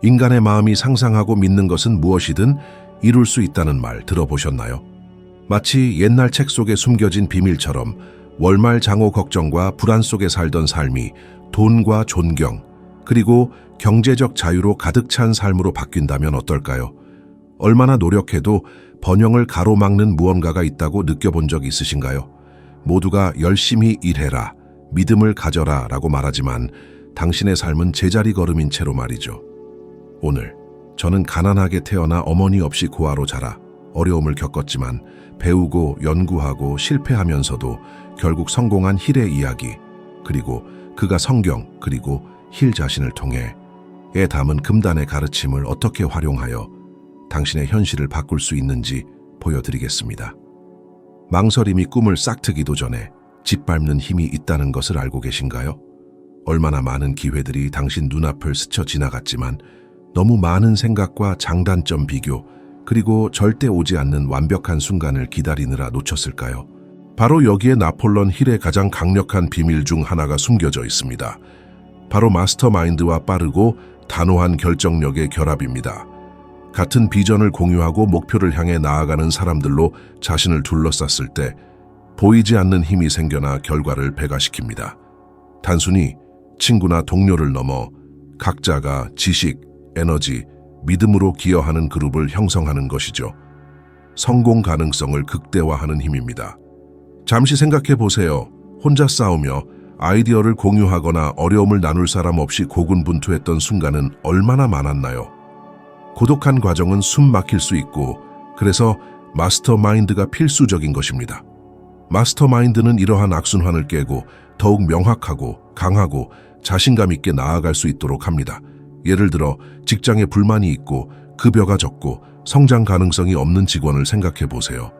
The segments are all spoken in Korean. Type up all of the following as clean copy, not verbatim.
인간의 마음이 상상하고 믿는 것은 무엇이든 이룰 수 있다는 말 들어보셨나요? 마치 옛날 책 속에 숨겨진 비밀처럼 월말 장호 걱정과 불안 속에 살던 삶이 돈과 존경, 그리고 경제적 자유로 가득 찬 삶으로 바뀐다면 어떨까요? 얼마나 노력해도 번영을 가로막는 무언가가 있다고 느껴본 적 있으신가요? 모두가 열심히 일해라, 믿음을 가져라 라고 말하지만 당신의 삶은 제자리 걸음인 채로 말이죠. 오늘 저는 가난하게 태어나 어머니 없이 고아로 자라 어려움을 겪었지만 배우고 연구하고 실패하면서도 결국 성공한 힐의 이야기, 그리고 그가 성경, 그리고 힐 자신을 통해 에 담은 금단의 가르침을 어떻게 활용하여 당신의 현실을 바꿀 수 있는지 보여드리겠습니다. 망설임이 꿈을 싹트기도 전에 짓밟는 힘이 있다는 것을 알고 계신가요? 얼마나 많은 기회들이 당신 눈앞을 스쳐 지나갔지만 너무 많은 생각과 장단점 비교, 그리고 절대 오지 않는 완벽한 순간을 기다리느라 놓쳤을까요? 바로 여기에 나폴론 힐의 가장 강력한 비밀 중 하나가 숨겨져 있습니다. 바로 마스터마인드와 빠르고 단호한 결정력의 결합입니다. 같은 비전을 공유하고 목표를 향해 나아가는 사람들로 자신을 둘러쌌을 때 보이지 않는 힘이 생겨나 결과를 배가시킵니다. 단순히 친구나 동료를 넘어 각자가 지식, 에너지, 믿음으로 기여하는 그룹을 형성하는 것이죠. 성공 가능성을 극대화하는 힘입니다. 잠시 생각해 보세요. 혼자 싸우며 아이디어를 공유하거나 어려움을 나눌 사람 없이 고군분투했던 순간은 얼마나 많았나요? 고독한 과정은 숨 막힐 수 있고, 그래서 마스터마인드가 필수적인 것입니다. 마스터마인드는 이러한 악순환을 깨고 더욱 명확하고 강하고 자신감 있게 나아갈 수 있도록 합니다. 예를 들어 직장에 불만이 있고 급여가 적고 성장 가능성이 없는 직원을 생각해 보세요.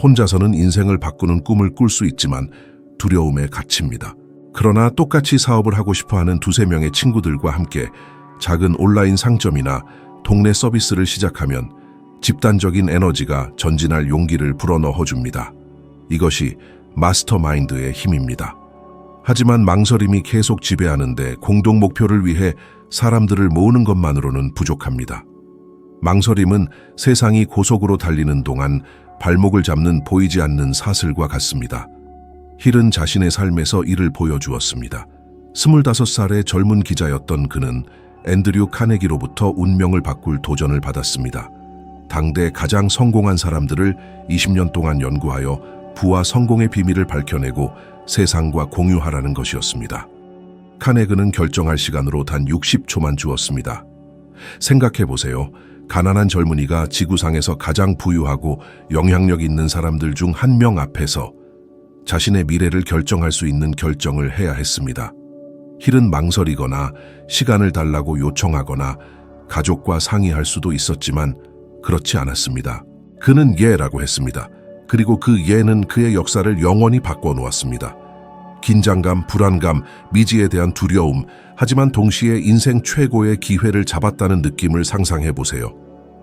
혼자서는 인생을 바꾸는 꿈을 꿀 수 있지만 두려움에 갇힙니다. 그러나 똑같이 사업을 하고 싶어하는 두세 명의 친구들과 함께 작은 온라인 상점이나 동네 서비스를 시작하면 집단적인 에너지가 전진할 용기를 불어넣어줍니다. 이것이 마스터마인드의 힘입니다. 하지만 망설임이 계속 지배하는데 공동 목표를 위해 사람들을 모으는 것만으로는 부족합니다. 망설임은 세상이 고속으로 달리는 동안 발목을 잡는 보이지 않는 사슬과 같습니다. 힐은 자신의 삶에서 이를 보여주었습니다. 25살의 젊은 기자였던 그는 앤드류 카네기로부터 운명을 바꿀 도전을 받았습니다. 당대 가장 성공한 사람들을 20년 동안 연구하여 부와 성공의 비밀을 밝혀내고 세상과 공유하라는 것이었습니다. 카네그는 결정할 시간으로 단 60초만 주었습니다. 생각해보세요. 가난한 젊은이가 지구상에서 가장 부유하고 영향력 있는 사람들 중 한 명 앞에서 자신의 미래를 결정할 수 있는 결정을 해야 했습니다. 힐은 망설이거나 시간을 달라고 요청하거나 가족과 상의할 수도 있었지만 그렇지 않았습니다. 그는 예라고 했습니다. 그리고 그 예는 그의 역사를 영원히 바꿔놓았습니다. 긴장감, 불안감, 미지에 대한 두려움, 하지만 동시에 인생 최고의 기회를 잡았다는 느낌을 상상해 보세요.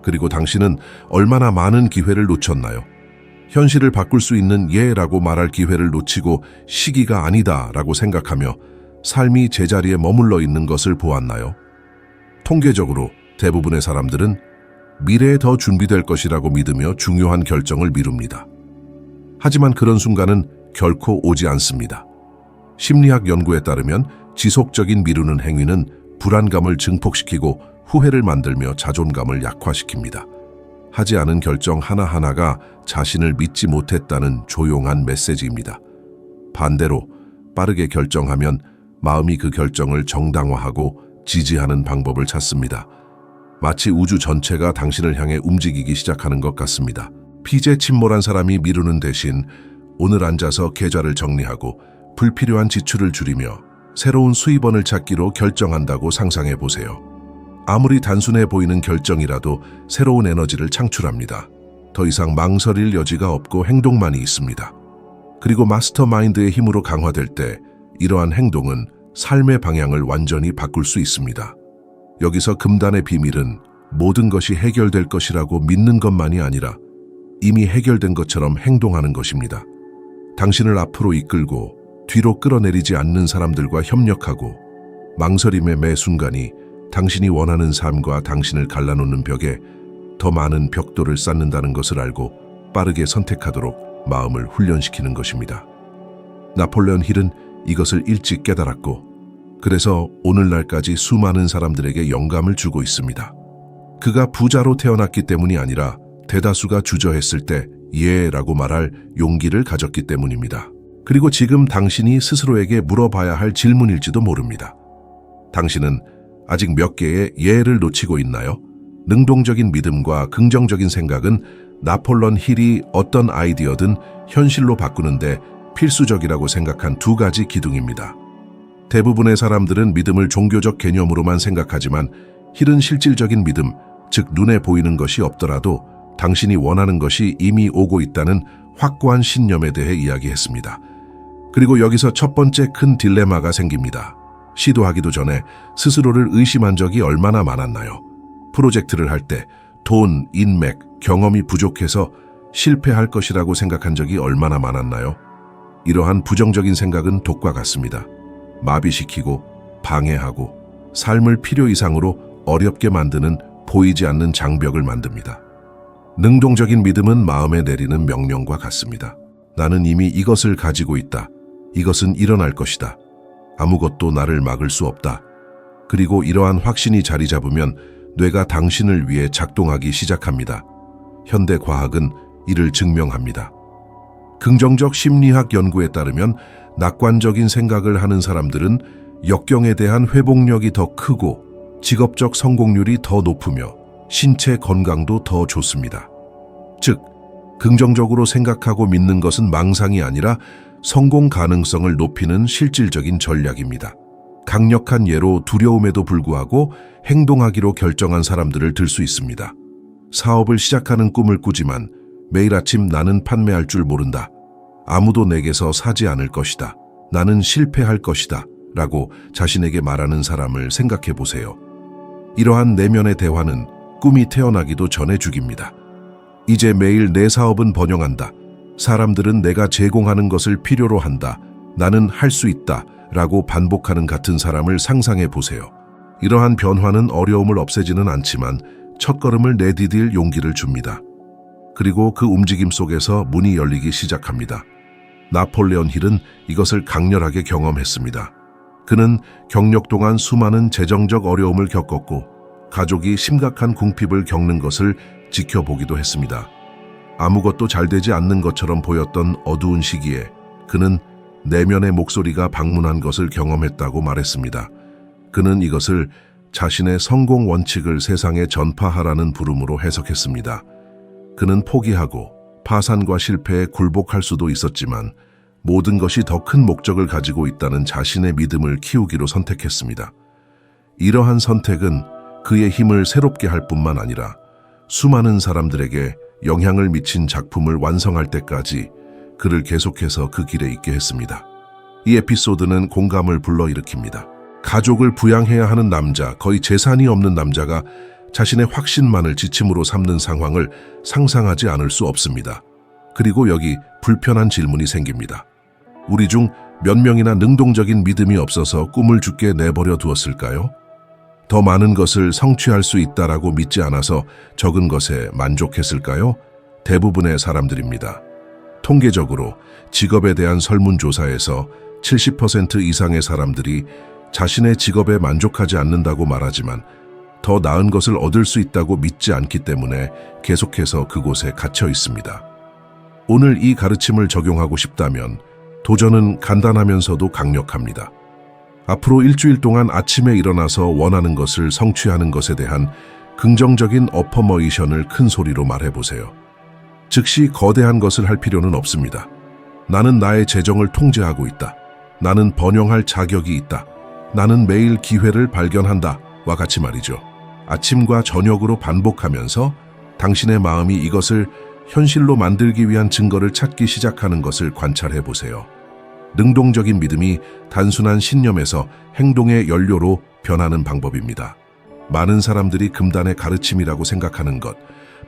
그리고 당신은 얼마나 많은 기회를 놓쳤나요? 현실을 바꿀 수 있는 예라고 말할 기회를 놓치고 시기가 아니다 라고 생각하며 삶이 제자리에 머물러 있는 것을 보았나요? 통계적으로 대부분의 사람들은 미래에 더 준비될 것이라고 믿으며 중요한 결정을 미룹니다. 하지만 그런 순간은 결코 오지 않습니다. 심리학 연구에 따르면 지속적인 미루는 행위는 불안감을 증폭시키고 후회를 만들며 자존감을 약화시킵니다. 하지 않은 결정 하나하나가 자신을 믿지 못했다는 조용한 메시지입니다. 반대로 빠르게 결정하면 마음이 그 결정을 정당화하고 지지하는 방법을 찾습니다. 마치 우주 전체가 당신을 향해 움직이기 시작하는 것 같습니다. 피제 침몰한 사람이 미루는 대신 오늘 앉아서 계좌를 정리하고 불필요한 지출을 줄이며 새로운 수입원을 찾기로 결정한다고 상상해 보세요. 아무리 단순해 보이는 결정이라도 새로운 에너지를 창출합니다. 더 이상 망설일 여지가 없고 행동만이 있습니다. 그리고 마스터마인드의 힘으로 강화될 때 이러한 행동은 삶의 방향을 완전히 바꿀 수 있습니다. 여기서 금단의 비밀은 모든 것이 해결될 것이라고 믿는 것만이 아니라 이미 해결된 것처럼 행동하는 것입니다. 당신을 앞으로 이끌고 뒤로 끌어내리지 않는 사람들과 협력하고 망설임의 매 순간이 당신이 원하는 삶과 당신을 갈라놓는 벽에 더 많은 벽돌을 쌓는다는 것을 알고 빠르게 선택하도록 마음을 훈련시키는 것입니다. 나폴레온 힐은 이것을 일찍 깨달았고 그래서 오늘날까지 수많은 사람들에게 영감을 주고 있습니다. 그가 부자로 태어났기 때문이 아니라 대다수가 주저했을 때 예라고 말할 용기를 가졌기 때문입니다. 그리고 지금 당신이 스스로에게 물어봐야 할 질문일지도 모릅니다. 당신은 아직 몇 개의 예를 놓치고 있나요? 능동적인 믿음과 긍정적인 생각은 나폴레온 힐이 어떤 아이디어든 현실로 바꾸는데 필수적이라고 생각한 두 가지 기둥입니다. 대부분의 사람들은 믿음을 종교적 개념으로만 생각하지만 힐은 실질적인 믿음, 즉 눈에 보이는 것이 없더라도 당신이 원하는 것이 이미 오고 있다는 확고한 신념에 대해 이야기했습니다. 그리고 여기서 첫 번째 큰 딜레마가 생깁니다. 시도하기도 전에 스스로를 의심한 적이 얼마나 많았나요? 프로젝트를 할 때 돈, 인맥, 경험이 부족해서 실패할 것이라고 생각한 적이 얼마나 많았나요? 이러한 부정적인 생각은 독과 같습니다. 마비시키고 방해하고 삶을 필요 이상으로 어렵게 만드는 보이지 않는 장벽을 만듭니다. 능동적인 믿음은 마음에 내리는 명령과 같습니다. 나는 이미 이것을 가지고 있다. 이것은 일어날 것이다. 아무것도 나를 막을 수 없다. 그리고 이러한 확신이 자리 잡으면 뇌가 당신을 위해 작동하기 시작합니다. 현대 과학은 이를 증명합니다. 긍정적 심리학 연구에 따르면 낙관적인 생각을 하는 사람들은 역경에 대한 회복력이 더 크고 직업적 성공률이 더 높으며 신체 건강도 더 좋습니다. 즉, 긍정적으로 생각하고 믿는 것은 망상이 아니라 성공 가능성을 높이는 실질적인 전략입니다. 강력한 예로 두려움에도 불구하고 행동하기로 결정한 사람들을 들 수 있습니다. 사업을 시작하는 꿈을 꾸지만 매일 아침 나는 판매할 줄 모른다. 아무도 내게서 사지 않을 것이다. 나는 실패할 것이다. 라고 자신에게 말하는 사람을 생각해 보세요. 이러한 내면의 대화는 꿈이 태어나기도 전에 죽입니다. 이제 매일 내 사업은 번영한다. 사람들은 내가 제공하는 것을 필요로 한다. 나는 할 수 있다. 라고 반복하는 같은 사람을 상상해 보세요. 이러한 변화는 어려움을 없애지는 않지만 첫걸음을 내디딜 용기를 줍니다. 그리고 그 움직임 속에서 문이 열리기 시작합니다. 나폴레온 힐은 이것을 강렬하게 경험했습니다. 그는 경력 동안 수많은 재정적 어려움을 겪었고 가족이 심각한 궁핍을 겪는 것을 지켜보기도 했습니다. 아무것도 잘 되지 않는 것처럼 보였던 어두운 시기에 그는 내면의 목소리가 방문한 것을 경험했다고 말했습니다. 그는 이것을 자신의 성공 원칙을 세상에 전파하라는 부름으로 해석했습니다. 그는 포기하고 파산과 실패에 굴복할 수도 있었지만 모든 것이 더 큰 목적을 가지고 있다는 자신의 믿음을 키우기로 선택했습니다. 이러한 선택은 그의 힘을 새롭게 할 뿐만 아니라 수많은 사람들에게 영향을 미친 작품을 완성할 때까지 그를 계속해서 그 길에 있게 했습니다. 이 에피소드는 공감을 불러일으킵니다. 가족을 부양해야 하는 남자, 거의 재산이 없는 남자가 자신의 확신만을 지침으로 삼는 상황을 상상하지 않을 수 없습니다. 그리고 여기 불편한 질문이 생깁니다. 우리 중 몇 명이나 능동적인 믿음이 없어서 꿈을 죽게 내버려 두었을까요? 더 많은 것을 성취할 수 있다라고 믿지 않아서 적은 것에 만족했을까요? 대부분의 사람들입니다. 통계적으로 직업에 대한 설문조사에서 70% 이상의 사람들이 자신의 직업에 만족하지 않는다고 말하지만 더 나은 것을 얻을 수 있다고 믿지 않기 때문에 계속해서 그곳에 갇혀 있습니다. 오늘 이 가르침을 적용하고 싶다면 도전은 간단하면서도 강력합니다. 앞으로 일주일 동안 아침에 일어나서 원하는 것을 성취하는 것에 대한 긍정적인 어퍼머이션을 큰 소리로 말해보세요. 즉시 거대한 것을 할 필요는 없습니다. 나는 나의 재정을 통제하고 있다. 나는 번영할 자격이 있다. 나는 매일 기회를 발견한다. 와 같이 말이죠. 아침과 저녁으로 반복하면서 당신의 마음이 이것을 현실로 만들기 위한 증거를 찾기 시작하는 것을 관찰해 보세요. 능동적인 믿음이 단순한 신념에서 행동의 연료로 변하는 방법입니다. 많은 사람들이 금단의 가르침이라고 생각하는 것,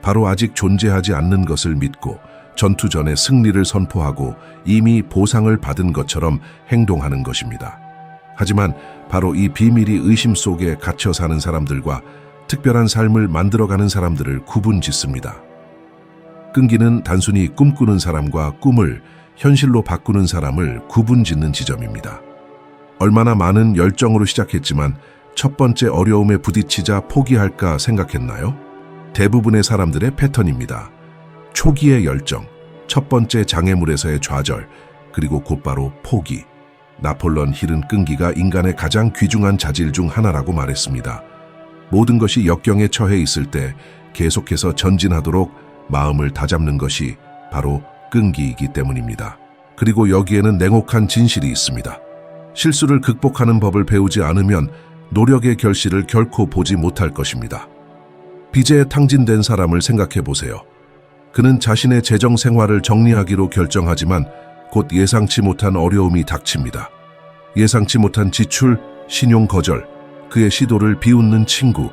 바로 아직 존재하지 않는 것을 믿고 전투 전에 승리를 선포하고 이미 보상을 받은 것처럼 행동하는 것입니다. 하지만 바로 이 비밀이 의심 속에 갇혀 사는 사람들과 특별한 삶을 만들어가는 사람들을 구분짓습니다. 끈기는 단순히 꿈꾸는 사람과 꿈을 현실로 바꾸는 사람을 구분짓는 지점입니다. 얼마나 많은 열정으로 시작했지만 첫 번째 어려움에 부딪히자 포기할까 생각했나요? 대부분의 사람들의 패턴입니다. 초기의 열정, 첫 번째 장애물에서의 좌절, 그리고 곧바로 포기. 나폴레옹 힐은 끈기가 인간의 가장 귀중한 자질 중 하나라고 말했습니다. 모든 것이 역경에 처해 있을 때 계속해서 전진하도록 마음을 다잡는 것이 바로 끈기이기 때문입니다. 그리고 여기에는 냉혹한 진실이 있습니다. 실수를 극복하는 법을 배우지 않으면 노력의 결실을 결코 보지 못할 것입니다. 빚에 탕진된 사람을 생각해 보세요. 그는 자신의 재정 생활을 정리하기로 결정하지만 곧 예상치 못한 어려움이 닥칩니다. 예상치 못한 지출, 신용 거절, 그의 시도를 비웃는 친구.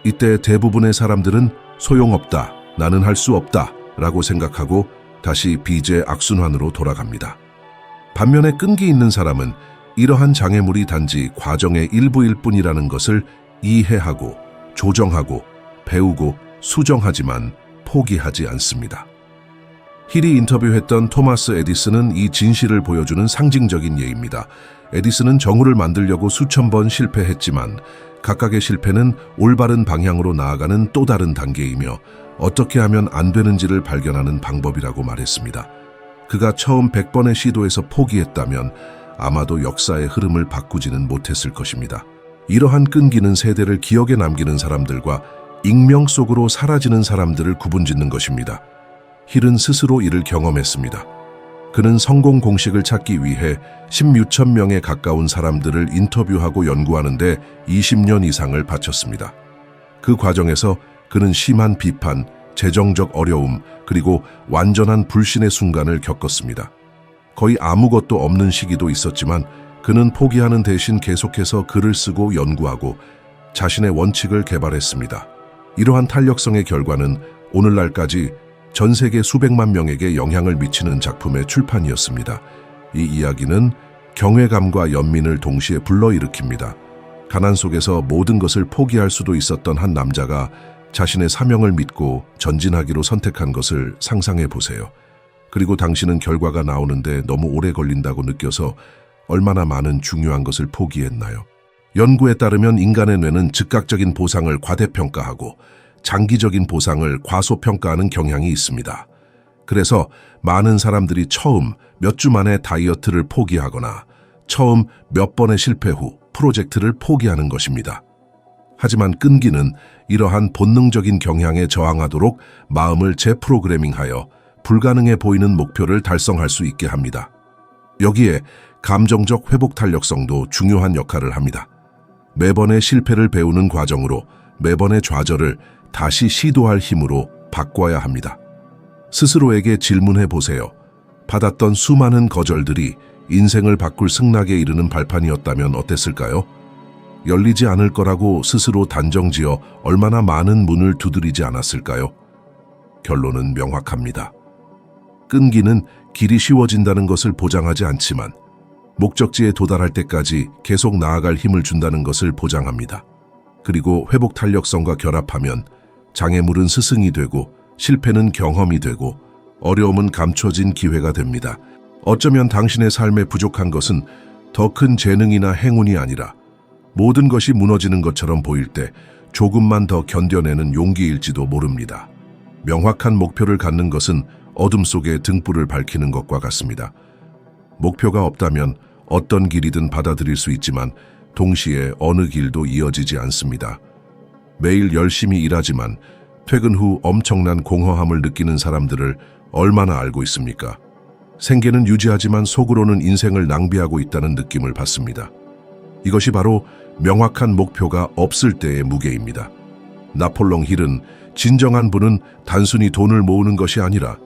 이때 대부분의 사람들은 소용없다, 나는 할 수 없다 라고 생각하고 다시 빚의 악순환으로 돌아갑니다. 반면에 끈기 있는 사람은 이러한 장애물이 단지 과정의 일부일 뿐이라는 것을 이해하고 조정하고 배우고 수정하지만 포기하지 않습니다. 힐이 인터뷰했던 토마스 에디슨은 이 진실을 보여주는 상징적인 예입니다. 에디슨은 정우를 만들려고 수천 번 실패했지만 각각의 실패는 올바른 방향으로 나아가는 또 다른 단계이며 어떻게 하면 안 되는지를 발견하는 방법이라고 말했습니다. 그가 처음 100번의 시도에서 포기했다면 아마도 역사의 흐름을 바꾸지는 못했을 것입니다. 이러한 끈기는 세대를 기억에 남기는 사람들과 익명 속으로 사라지는 사람들을 구분짓는 것입니다. 힐은 스스로 이를 경험했습니다. 그는 성공 공식을 찾기 위해 16천 명에 가까운 사람들을 인터뷰하고 연구하는 데 20년 이상을 바쳤습니다. 그 과정에서 그는 심한 비판, 재정적 어려움, 그리고 완전한 불신의 순간을 겪었습니다. 거의 아무것도 없는 시기도 있었지만 그는 포기하는 대신 계속해서 글을 쓰고 연구하고 자신의 원칙을 개발했습니다. 이러한 탄력성의 결과는 오늘날까지 전 세계 수백만 명에게 영향을 미치는 작품의 출판이었습니다. 이 이야기는 경외감과 연민을 동시에 불러일으킵니다. 가난 속에서 모든 것을 포기할 수도 있었던 한 남자가 자신의 사명을 믿고 전진하기로 선택한 것을 상상해 보세요. 그리고 당신은 결과가 나오는데 너무 오래 걸린다고 느껴서 얼마나 많은 중요한 것을 포기했나요? 연구에 따르면 인간의 뇌는 즉각적인 보상을 과대평가하고 장기적인 보상을 과소평가하는 경향이 있습니다. 그래서 많은 사람들이 처음 몇 주 만에 다이어트를 포기하거나 처음 몇 번의 실패 후 프로젝트를 포기하는 것입니다. 하지만 끈기는 이러한 본능적인 경향에 저항하도록 마음을 재프로그래밍하여 불가능해 보이는 목표를 달성할 수 있게 합니다. 여기에 감정적 회복 탄력성도 중요한 역할을 합니다. 매번의 실패를 배우는 과정으로 매번의 좌절을 다시 시도할 힘으로 바꿔야 합니다. 스스로에게 질문해 보세요. 받았던 수많은 거절들이 인생을 바꿀 승낙에 이르는 발판이었다면 어땠을까요? 열리지 않을 거라고 스스로 단정지어 얼마나 많은 문을 두드리지 않았을까요? 결론은 명확합니다. 끈기는 길이 쉬워진다는 것을 보장하지 않지만 목적지에 도달할 때까지 계속 나아갈 힘을 준다는 것을 보장합니다. 그리고 회복 탄력성과 결합하면 장애물은 스승이 되고 실패는 경험이 되고 어려움은 감춰진 기회가 됩니다. 어쩌면 당신의 삶에 부족한 것은 더 큰 재능이나 행운이 아니라 모든 것이 무너지는 것처럼 보일 때 조금만 더 견뎌내는 용기일지도 모릅니다. 명확한 목표를 갖는 것은 어둠 속에 등불을 밝히는 것과 같습니다. 목표가 없다면 어떤 길이든 받아들일 수 있지만 동시에 어느 길도 이어지지 않습니다. 매일 열심히 일하지만 퇴근 후 엄청난 공허함을 느끼는 사람들을 얼마나 알고 있습니까? 생계는 유지하지만 속으로는 인생을 낭비하고 있다는 느낌을 받습니다. 이것이 바로 명확한 목표가 없을 때의 무게입니다. 나폴레옹 힐은 진정한 분은 단순히 돈을 모으는 것이 아니라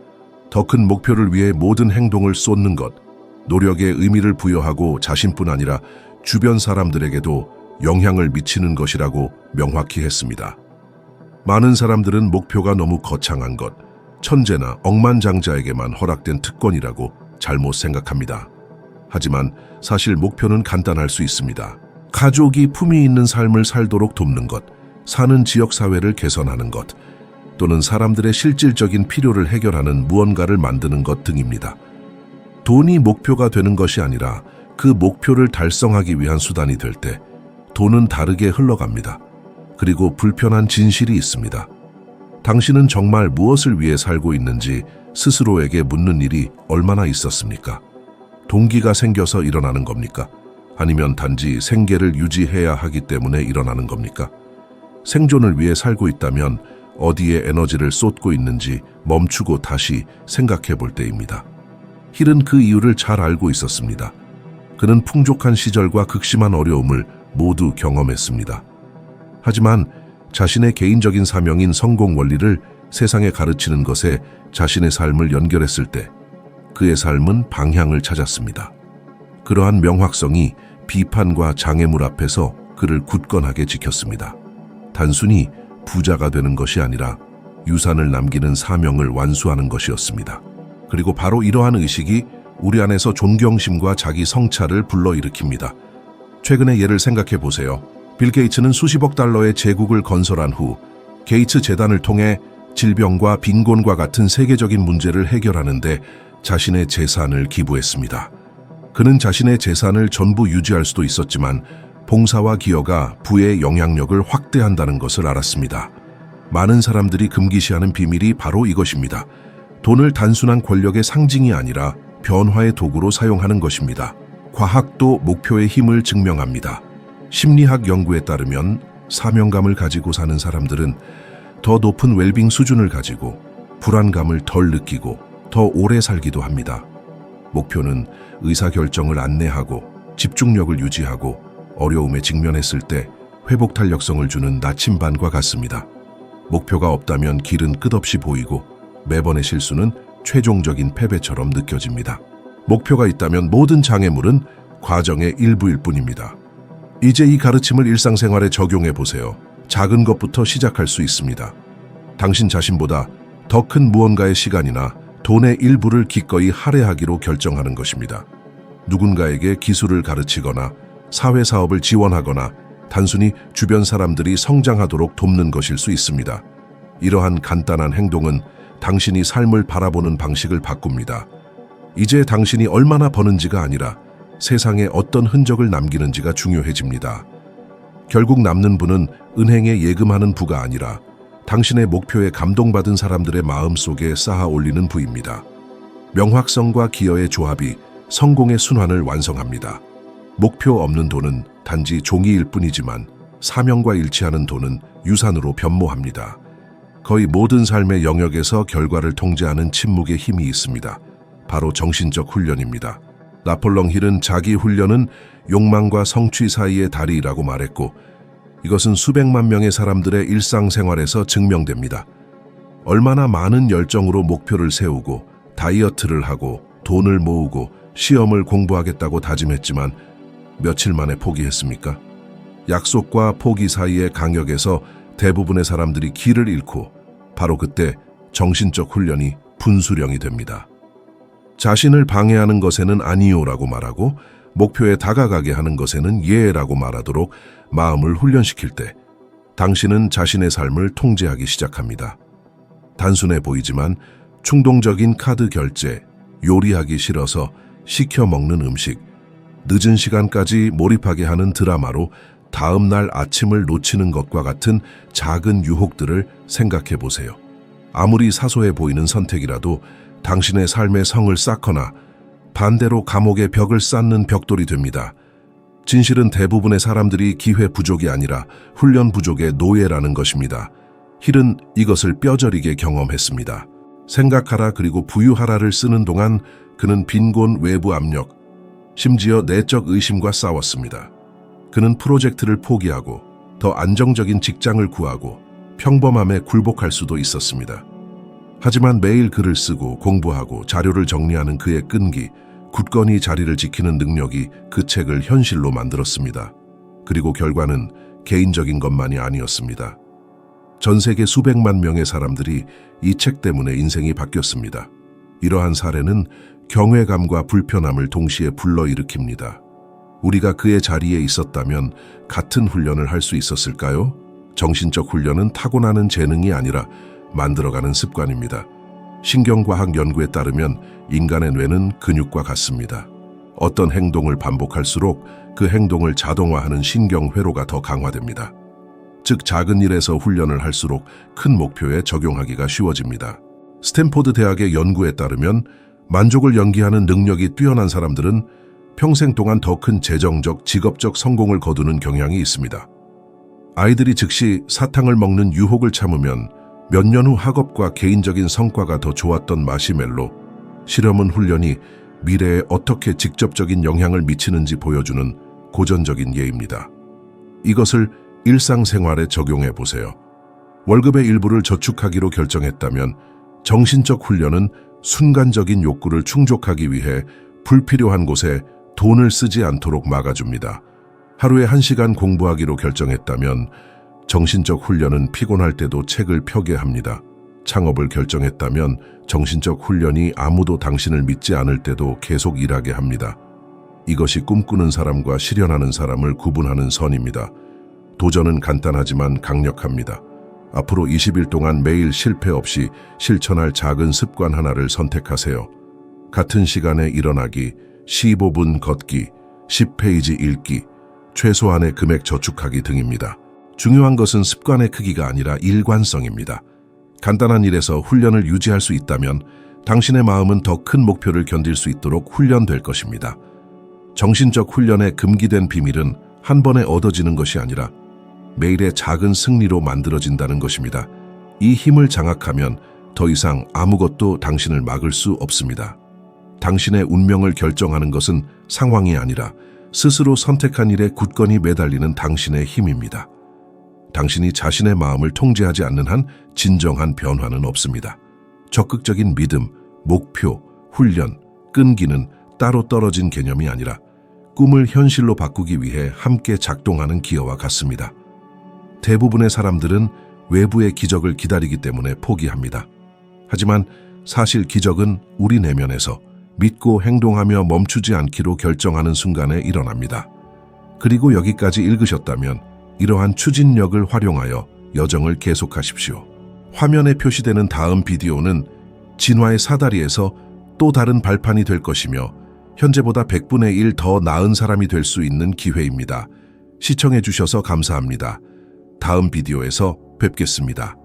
더 큰 목표를 위해 모든 행동을 쏟는 것, 노력에 의미를 부여하고 자신뿐 아니라 주변 사람들에게도 영향을 미치는 것이라고 명확히 했습니다. 많은 사람들은 목표가 너무 거창한 것, 천재나 억만장자에게만 허락된 특권이라고 잘못 생각합니다. 하지만 사실 목표는 간단할 수 있습니다. 가족이 품위 있는 삶을 살도록 돕는 것, 사는 지역사회를 개선하는 것, 또는 사람들의 실질적인 필요를 해결하는 무언가를 만드는 것 등입니다. 돈이 목표가 되는 것이 아니라 그 목표를 달성하기 위한 수단이 될 때 돈은 다르게 흘러갑니다. 그리고 불편한 진실이 있습니다. 당신은 정말 무엇을 위해 살고 있는지 스스로에게 묻는 일이 얼마나 있었습니까? 동기가 생겨서 일어나는 겁니까? 아니면 단지 생계를 유지해야 하기 때문에 일어나는 겁니까? 생존을 위해 살고 있다면 어디에 에너지를 쏟고 있는지 멈추고 다시 생각해 볼 때입니다. 힐은 그 이유를 잘 알고 있었습니다. 그는 풍족한 시절과 극심한 어려움을 모두 경험했습니다. 하지만 자신의 개인적인 사명인 성공 원리를 세상에 가르치는 것에 자신의 삶을 연결했을 때 그의 삶은 방향을 찾았습니다. 그러한 명확성이 비판과 장애물 앞에서 그를 굳건하게 지켰습니다. 단순히 부자가 되는 것이 아니라 유산을 남기는 사명을 완수하는 것이었습니다. 그리고 바로 이러한 의식이 우리 안에서 존경심과 자기 성찰을 불러일으킵니다. 최근의 예를 생각해 보세요. 빌 게이츠는 수십억 달러의 제국을 건설한 후 게이츠 재단을 통해 질병과 빈곤과 같은 세계적인 문제를 해결하는 데 자신의 재산을 기부했습니다. 그는 자신의 재산을 전부 유지할 수도 있었지만 봉사와 기여가 부의 영향력을 확대한다는 것을 알았습니다. 많은 사람들이 금기시하는 비밀이 바로 이것입니다. 돈을 단순한 권력의 상징이 아니라 변화의 도구로 사용하는 것입니다. 과학도 목표의 힘을 증명합니다. 심리학 연구에 따르면 사명감을 가지고 사는 사람들은 더 높은 웰빙 수준을 가지고 불안감을 덜 느끼고 더 오래 살기도 합니다. 목표는 의사결정을 안내하고 집중력을 유지하고 어려움에 직면했을 때 회복 탄력성을 주는 나침반과 같습니다. 목표가 없다면 길은 끝없이 보이고 매번의 실수는 최종적인 패배처럼 느껴집니다. 목표가 있다면 모든 장애물은 과정의 일부일 뿐입니다. 이제 이 가르침을 일상생활에 적용해 보세요. 작은 것부터 시작할 수 있습니다. 당신 자신보다 더 큰 무언가의 시간이나 돈의 일부를 기꺼이 할애하기로 결정하는 것입니다. 누군가에게 기술을 가르치거나 사회사업을 지원하거나 단순히 주변 사람들이 성장하도록 돕는 것일 수 있습니다. 이러한 간단한 행동은 당신이 삶을 바라보는 방식을 바꿉니다. 이제 당신이 얼마나 버는지가 아니라 세상에 어떤 흔적을 남기는지가 중요해집니다. 결국 남는 부는 은행에 예금하는 부가 아니라 당신의 목표에 감동받은 사람들의 마음 속에 쌓아 올리는 부입니다. 명확성과 기여의 조합이 성공의 순환을 완성합니다. 목표 없는 돈은 단지 종이일 뿐이지만 사명과 일치하는 돈은 유산으로 변모합니다. 거의 모든 삶의 영역에서 결과를 통제하는 침묵의 힘이 있습니다. 바로 정신적 훈련입니다. 나폴레옹 힐은 자기 훈련은 욕망과 성취 사이의 다리라고 말했고 이것은 수백만 명의 사람들의 일상생활에서 증명됩니다. 얼마나 많은 열정으로 목표를 세우고 다이어트를 하고 돈을 모으고 시험을 공부하겠다고 다짐했지만 며칠 만에 포기했습니까? 약속과 포기 사이의 강역에서 대부분의 사람들이 길을 잃고 바로 그때 정신적 훈련이 분수령이 됩니다. 자신을 방해하는 것에는 아니요라고 말하고 목표에 다가가게 하는 것에는 예라고 말하도록 마음을 훈련시킬 때 당신은 자신의 삶을 통제하기 시작합니다. 단순해 보이지만 충동적인 카드 결제, 요리하기 싫어서 시켜 먹는 음식, 늦은 시간까지 몰입하게 하는 드라마로 다음 날 아침을 놓치는 것과 같은 작은 유혹들을 생각해 보세요. 아무리 사소해 보이는 선택이라도 당신의 삶의 성을 쌓거나 반대로 감옥의 벽을 쌓는 벽돌이 됩니다. 진실은 대부분의 사람들이 기회 부족이 아니라 훈련 부족의 노예라는 것입니다. 힐은 이것을 뼈저리게 경험했습니다. 생각하라 그리고 부유하라를 쓰는 동안 그는 빈곤, 외부 압력, 심지어 내적 의심과 싸웠습니다. 그는 프로젝트를 포기하고 더 안정적인 직장을 구하고 평범함에 굴복할 수도 있었습니다. 하지만 매일 글을 쓰고 공부하고 자료를 정리하는 그의 끈기, 굳건히 자리를 지키는 능력이 그 책을 현실로 만들었습니다. 그리고 결과는 개인적인 것만이 아니었습니다. 전 세계 수백만 명의 사람들이 이 책 때문에 인생이 바뀌었습니다. 이러한 사례는 경외감과 불편함을 동시에 불러일으킵니다. 우리가 그의 자리에 있었다면 같은 훈련을 할 수 있었을까요? 정신적 훈련은 타고나는 재능이 아니라 만들어가는 습관입니다. 신경과학 연구에 따르면 인간의 뇌는 근육과 같습니다. 어떤 행동을 반복할수록 그 행동을 자동화하는 신경회로가 더 강화됩니다. 즉 작은 일에서 훈련을 할수록 큰 목표에 적용하기가 쉬워집니다. 스탠포드 대학의 연구에 따르면 만족을 연기하는 능력이 뛰어난 사람들은 평생 동안 더 큰 재정적, 직업적 성공을 거두는 경향이 있습니다. 아이들이 즉시 사탕을 먹는 유혹을 참으면 몇 년 후 학업과 개인적인 성과가 더 좋았던 마시멜로, 실험은 훈련이 미래에 어떻게 직접적인 영향을 미치는지 보여주는 고전적인 예입니다. 이것을 일상생활에 적용해 보세요. 월급의 일부를 저축하기로 결정했다면 정신적 훈련은 순간적인 욕구를 충족하기 위해 불필요한 곳에 돈을 쓰지 않도록 막아줍니다. 하루에 1시간 공부하기로 결정했다면 정신적 훈련은 피곤할 때도 책을 펴게 합니다. 창업을 결정했다면 정신적 훈련이 아무도 당신을 믿지 않을 때도 계속 일하게 합니다. 이것이 꿈꾸는 사람과 실현하는 사람을 구분하는 선입니다. 도전은 간단하지만 강력합니다. 앞으로 20일 동안 매일 실패 없이 실천할 작은 습관 하나를 선택하세요. 같은 시간에 일어나기, 15분 걷기, 10페이지 읽기, 최소한의 금액 저축하기 등입니다. 중요한 것은 습관의 크기가 아니라 일관성입니다. 간단한 일에서 훈련을 유지할 수 있다면 당신의 마음은 더 큰 목표를 견딜 수 있도록 훈련될 것입니다. 정신적 훈련의 금기된 비밀은 한 번에 얻어지는 것이 아니라 매일의 작은 승리로 만들어진다는 것입니다. 이 힘을 장악하면 더 이상 아무것도 당신을 막을 수 없습니다. 당신의 운명을 결정하는 것은 상황이 아니라 스스로 선택한 일에 굳건히 매달리는 당신의 힘입니다. 당신이 자신의 마음을 통제하지 않는 한 진정한 변화는 없습니다. 적극적인 믿음, 목표, 훈련, 끈기는 따로 떨어진 개념이 아니라 꿈을 현실로 바꾸기 위해 함께 작동하는 기어와 같습니다. 대부분의 사람들은 외부의 기적을 기다리기 때문에 포기합니다. 하지만 사실 기적은 우리 내면에서 믿고 행동하며 멈추지 않기로 결정하는 순간에 일어납니다. 그리고 여기까지 읽으셨다면 이러한 추진력을 활용하여 여정을 계속하십시오. 화면에 표시되는 다음 비디오는 진화의 사다리에서 또 다른 발판이 될 것이며 현재보다 100분의 1 더 나은 사람이 될 수 있는 기회입니다. 시청해 주셔서 감사합니다. 다음 비디오에서 뵙겠습니다.